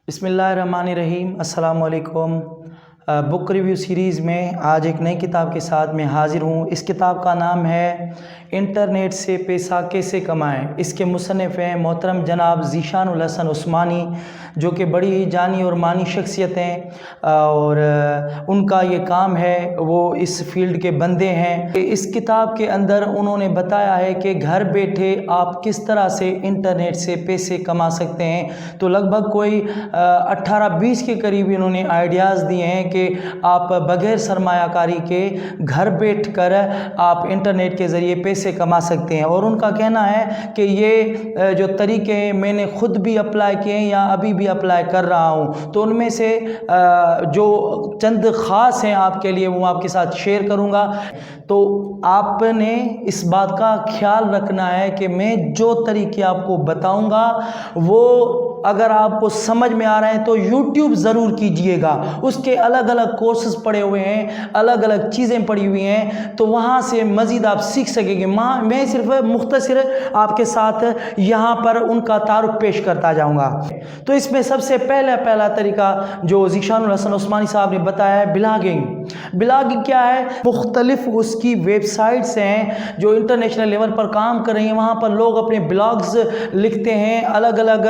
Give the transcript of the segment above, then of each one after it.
बिस्मिल्लाहिर्रहमानिर्रहीम। अस्सलाम वालेकुम। बुक रिव्यू सीरीज़ में आज एक नई किताब के साथ मैं हाज़िर हूँ। इस किताब का नाम है इंटरनेट से पैसा कैसे कमाएं। इसके मुसन्निफ़ हैं मोहतरम जनाब ज़ीशानुल हसन उस्मानी, जो कि बड़ी ही जानी और मानी शख्सियत हैं और उनका ये काम है, वो इस फील्ड के बंदे हैं। इस किताब के अंदर उन्होंने बताया है कि घर बैठे आप किस तरह से इंटरनेट से पैसे कमा सकते हैं। तो लगभग कोई 18-20 के करीब इन्होंने आइडियाज़ दिए हैं कि आप बगैर सरमायाकारी के घर बैठकर आप इंटरनेट के ज़रिए पैसे कमा सकते हैं। और उनका कहना है कि ये जो तरीके हैं मैंने ख़ुद भी अप्लाई किए हैं या अभी भी अप्लाई कर रहा हूँ। तो उनमें से जो चंद ख़ास हैं आपके लिए वो आपके साथ शेयर करूँगा। तो आपने इस बात का ख्याल रखना है कि मैं जो तरीके आपको बताऊँगा वो अगर आपको समझ में आ रहे हैं तो YouTube ज़रूर कीजिएगा। उसके अलग अलग कोर्सेज पड़े हुए हैं, अलग अलग चीज़ें पड़ी हुई हैं, तो वहाँ से मज़ीद आप सीख सकेंगे। मैं सिर्फ मुख्तसर आपके साथ यहाँ पर उनका तारुफ पेश करता जाऊँगा। तो इसमें सबसे पहला तरीका जो ज़ीशानुल हसन उस्मानी साहब ने बताया है, ब्लॉगिंग। ब्लॉगिंग क्या है? मुख्तलिफ उसकी वेबसाइट्स हैं जो इंटरनेशनल लेवल पर काम कर रही हैं। वहाँ पर लोग अपने ब्लॉग्स लिखते हैं अलग अलग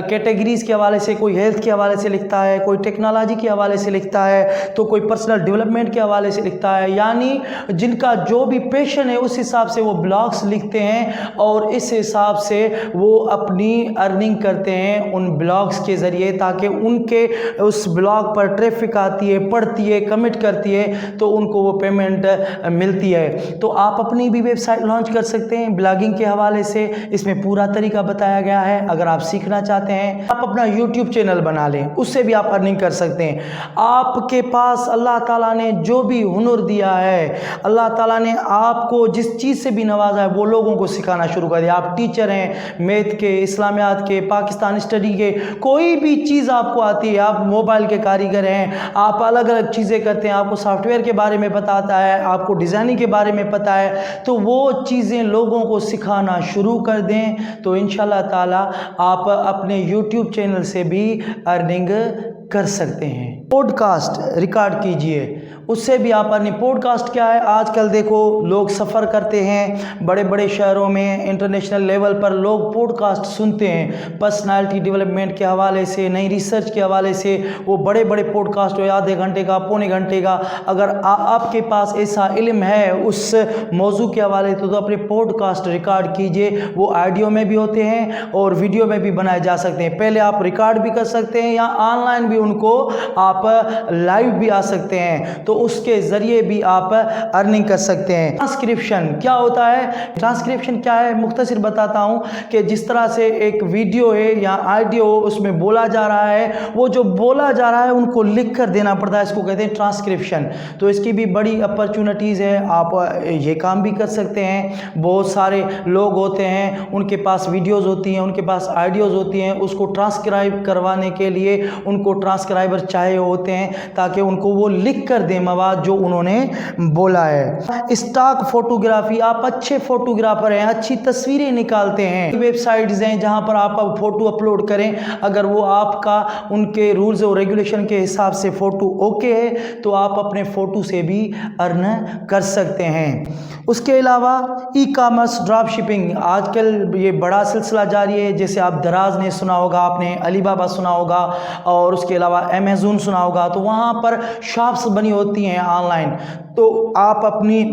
कैटेगरीज़ के हवाले से। कोई हेल्थ के हवाले से लिखता है, कोई टेक्नोलॉजी के हवाले से लिखता है, तो कोई पर्सनल डेवलपमेंट के हवाले से लिखता है। यानी जिनका जो भी पैशन है उस हिसाब से वो ब्लॉग्स लिखते हैं और इस हिसाब से वो अपनी अर्निंग करते हैं उन ब्लॉग्स के ज़रिए, ताकि उनके उस ब्लॉग पर ट्रैफिक आती है, पढ़ती है, कमेंट करती है, तो उनको वो पेमेंट मिलती है। तो आप अपनी भी वेबसाइट लॉन्च कर सकते हैं ब्लॉगिंग के हवाले से। इसमें पूरा तरीका बताया गया है। अगर आप सीखना चाहते हैं आप अपना YouTube चैनल बना लें, उससे भी आप अर्निंग कर सकते हैं। आपके पास अल्लाह ताला ने जो भी हुनर दिया है, अल्लाह ताला ने आपको जिस चीज़ से भी नवाजा है वो लोगों को सिखाना शुरू कर दिया। आप टीचर हैं, मैथ के, इस्लामियात के, पाकिस्तान स्टडी के, कोई भी चीज़ आपको आती है, आप मोबाइल के कारीगर हैं, आप अलग अलग चीज़ें करते हैं, आपको सॉफ्टवेयर के बारे में बताता है, आपको डिज़ाइनिंग के बारे में पता है, तो वो चीज़ें लोगों को सिखाना शुरू कर दें तो इंशाल्लाह ताला आप अपने YouTube चैनल से भी अर्निंग कर सकते हैं। पॉडकास्ट रिकॉर्ड कीजिए, उससे भी आप अर्निंग। पॉडकास्ट क्या है? आजकल देखो लोग सफ़र करते हैं बड़े बड़े शहरों में, इंटरनेशनल लेवल पर लोग पॉडकास्ट सुनते हैं। पर्सनालिटी डेवलपमेंट के हवाले से, नई रिसर्च के हवाले से, वो बड़े बड़े पॉडकास्ट हो, आधे घंटे का, पौने घंटे का। अगर आपके पास ऐसा इल्म है उस मौजू के हवाले तो अपने पॉडकास्ट रिकॉर्ड कीजिए। वो ऑडियो में भी होते हैं और वीडियो में भी बनाए जा सकते हैं। पहले आप रिकॉर्ड भी कर सकते हैं या ऑनलाइन भी उनको आप लाइव भी आ सकते हैं, तो उसके ज़रिए भी आप अर्निंग कर सकते हैं। ट्रांसक्रिप्शन क्या होता है? ट्रांसक्रिप्शन क्या है मुख्तसर बताता हूँ कि जिस तरह से एक वीडियो है या ऑडियो उसमें बोला जा रहा है, वो जो बोला जा रहा है उनको लिख कर देना पड़ता है, इसको कहते हैं ट्रांसक्रिप्शन। तो इसकी भी बड़ी अपॉर्चुनिटीज़ है, आप ये काम भी कर सकते हैं। बहुत सारे लोग होते हैं, उनके पास वीडियोज़ होती हैं, उनके पास ऑडियोज़ होती हैं, उसको ट्रांसक्राइब करवाने के लिए उनको ट्रांसक्राइबर चाहिए होते हैं ताकि उनको वो लिख कर दें मवाद जो उन्होंने बोला है। स्टॉक फोटोग्राफी, आप अच्छे फोटोग्राफर हैं, अच्छी तस्वीरें निकालते हैं, वेबसाइट्स हैं जहां पर आप फोटो अपलोड करें, अगर वो आपका उनके रूल्स और रेगुलेशन के हिसाब से फ़ोटो ओके है तो आप अपने फ़ोटो से भी अर्न कर सकते हैं। उसके अलावा ई कामर्स, ड्रॉप शिपिंग आजकल ये बड़ा सिलसिला जारी है। जैसे आप दराज ने सुना होगा, आपने अलीबाबा सुना होगा और उसके अलावा अमेज़न सुना होगा, तो वहाँ पर शॉप्स बनी होती हैं ऑनलाइन। तो आप अपनी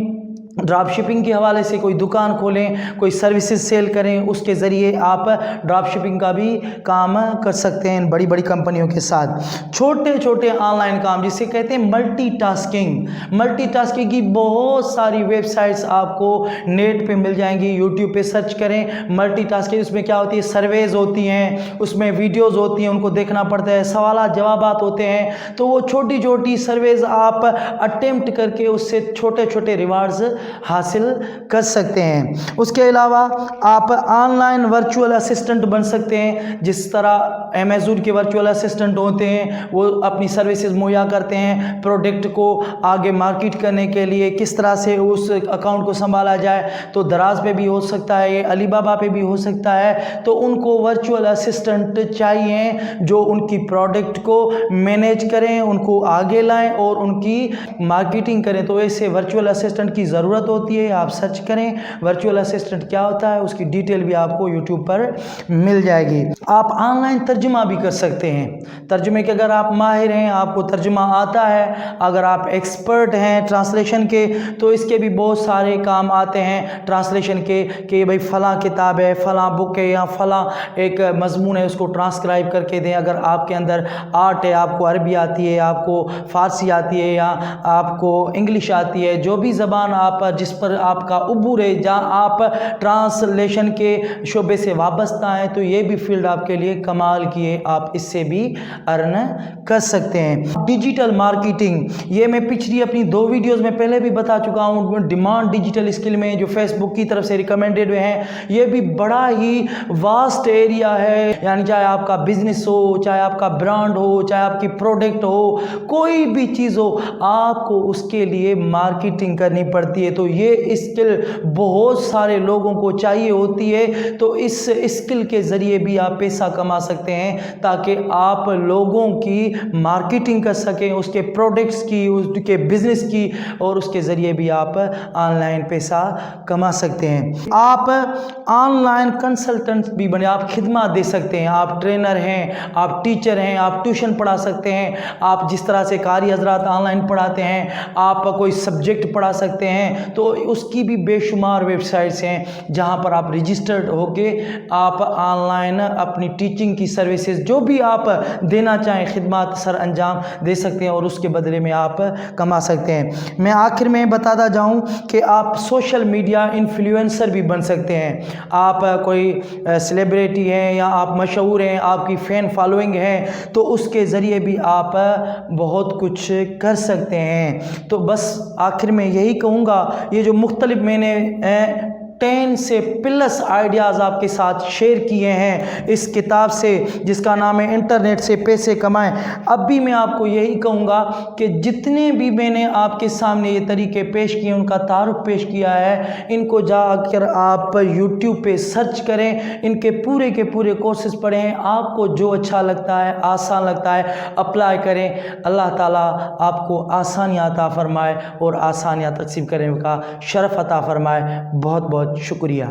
ड्रॉप शिपिंग के हवाले से कोई दुकान खोलें, कोई सर्विसेज सेल करें, उसके ज़रिए आप ड्रॉप शिपिंग का भी काम कर सकते हैं बड़ी बड़ी कंपनियों के साथ। छोटे छोटे ऑनलाइन काम जिसे कहते हैं मल्टीटास्किंग। मल्टीटास्किंग की बहुत सारी वेबसाइट्स आपको नेट पे मिल जाएंगी, यूट्यूब पे सर्च करें मल्टीटास्किंग। उसमें क्या होती है? सर्वेज होती हैं, उसमें वीडियोज़ होती हैं, उनको देखना पड़ता है, सवालात जवाबात होते हैं। तो वो छोटी छोटी सर्वेज आप अटेम्प्ट करके उससे छोटे छोटे रिवार्ड्स حاصل کر سکتے ہیں۔ اس کے علاوہ آپ آن لائن ورچوئل اسسٹنٹ بن سکتے ہیں، جس طرح امیزون کے ورچوئل اسسٹنٹ ہوتے ہیں، وہ اپنی سروسز مہیا کرتے ہیں پروڈکٹ کو آگے مارکیٹ کرنے کے لیے، کس طرح سے اس اکاؤنٹ کو سنبھالا جائے۔ تو دراز پہ بھی ہو سکتا ہے، یہ علی بابا پہ بھی ہو سکتا ہے۔ تو ان کو ورچوئل اسسٹنٹ چاہیے جو ان کی پروڈکٹ کو مینیج کریں، ان کو آگے لائیں اور ان کی مارکیٹنگ کریں۔ تو ایسے ورچوئل اسسٹنٹ کی ضرورت ہوتی ہے، آپ سرچ کریں ورچوئل اسسٹنٹ کیا ہوتا ہے، اس کی ڈیٹیل بھی آپ کو یوٹیوب پر مل جائے گی۔ آپ آن لائن ترجمہ بھی کر سکتے ہیں، ترجمے کے اگر آپ ماہر ہیں، آپ کو ترجمہ آتا ہے، اگر آپ ایکسپرٹ ہیں ٹرانسلیشن کے، تو اس کے بھی بہت سارے کام آتے ہیں ٹرانسلیشن کے، کہ بھئی فلاں کتاب ہے، فلاں بک ہے، یا فلاں ایک مضمون ہے، اس کو ٹرانسکرائب کر کے دیں۔ اگر آپ کے اندر آرٹ ہے، آپ کو عربی آتی ہے، آپ کو فارسی آتی ہے، یا آپ کو انگلش آتی ہے، جو بھی زبان آپ جس پر آپ کا عبور ہے، جہاں آپ ٹرانسلیشن کے شعبے سے وابستہ ہیں، تو یہ بھی فیلڈ آپ کے لیے کمال کی ہے، آپ اس سے بھی ارن کر سکتے ہیں۔ ڈیجیٹل مارکیٹنگ، یہ میں پچھلی اپنی 2 ویڈیوز میں پہلے بھی بتا چکا ہوں، ڈیمانڈ ڈیجیٹل اسکل میں جو فیس بک کی طرف سے ریکمینڈڈ ہیں، یہ بھی بڑا ہی واسٹ ایریا ہے۔ یعنی چاہے آپ کا بزنس ہو، چاہے آپ کا برانڈ ہو، چاہے آپ کی پروڈکٹ ہو، کوئی بھی چیز ہو، آپ کو اس کے لیے مارکیٹنگ کرنی پڑتی ہے۔ تو یہ اسکل بہت سارے لوگوں کو چاہیے ہوتی ہے، تو اس اسکل کے ذریعے بھی آپ پیسہ کما سکتے ہیں، تاکہ آپ لوگوں کی مارکیٹنگ کر سکیں، اس کے پروڈکٹس کی، اس کے بزنس کی، اور اس کے ذریعے بھی آپ آن لائن پیسہ کما سکتے ہیں۔ آپ آن لائن کنسلٹنٹ بھی بنے، آپ خدمات دے سکتے ہیں، آپ ٹرینر ہیں، آپ ٹیچر ہیں، آپ ٹیوشن پڑھا سکتے ہیں، آپ جس طرح سے قاری حضرات آن لائن پڑھاتے ہیں، آپ کوئی سبجیکٹ پڑھا سکتے ہیں۔ تو اس کی بھی بے شمار ویب سائٹس ہیں جہاں پر آپ رجسٹرڈ ہو کے آپ آن لائن اپنی ٹیچنگ کی سروسز جو بھی آپ دینا چاہیں خدمات سر انجام دے سکتے ہیں، اور اس کے بدلے میں آپ کما سکتے ہیں۔ میں آخر میں بتاتا جاؤں کہ آپ سوشل میڈیا انفلوئنسر بھی بن سکتے ہیں۔ آپ کوئی سیلیبریٹی ہیں یا آپ مشہور ہیں، آپ کی فین فالوئنگ ہے، تو اس کے ذریعے بھی آپ بہت کچھ کر سکتے ہیں۔ تو بس آخر میں یہی کہوں گا، یہ جو مختلف میں نے 10 سے پلس آئیڈیاز آپ کے ساتھ شیئر کیے ہیں اس کتاب سے، جس کا نام ہے انٹرنیٹ سے پیسے کمائیں، اب بھی میں آپ کو یہی کہوں گا کہ جتنے بھی میں نے آپ کے سامنے یہ طریقے پیش کیے، ان کا تعارف پیش کیا ہے، ان کو جا کر آپ یوٹیوب پہ سرچ کریں، ان کے پورے کورسز پڑھیں، آپ کو جو اچھا لگتا ہے، آسان لگتا ہے، اپلائی کریں۔ اللہ تعالیٰ آپ کو آسانیاں عطا فرمائے اور آسانیاں تقسیم کرنے کا شرف عطا فرمائے۔ بہت بہت شکریہ۔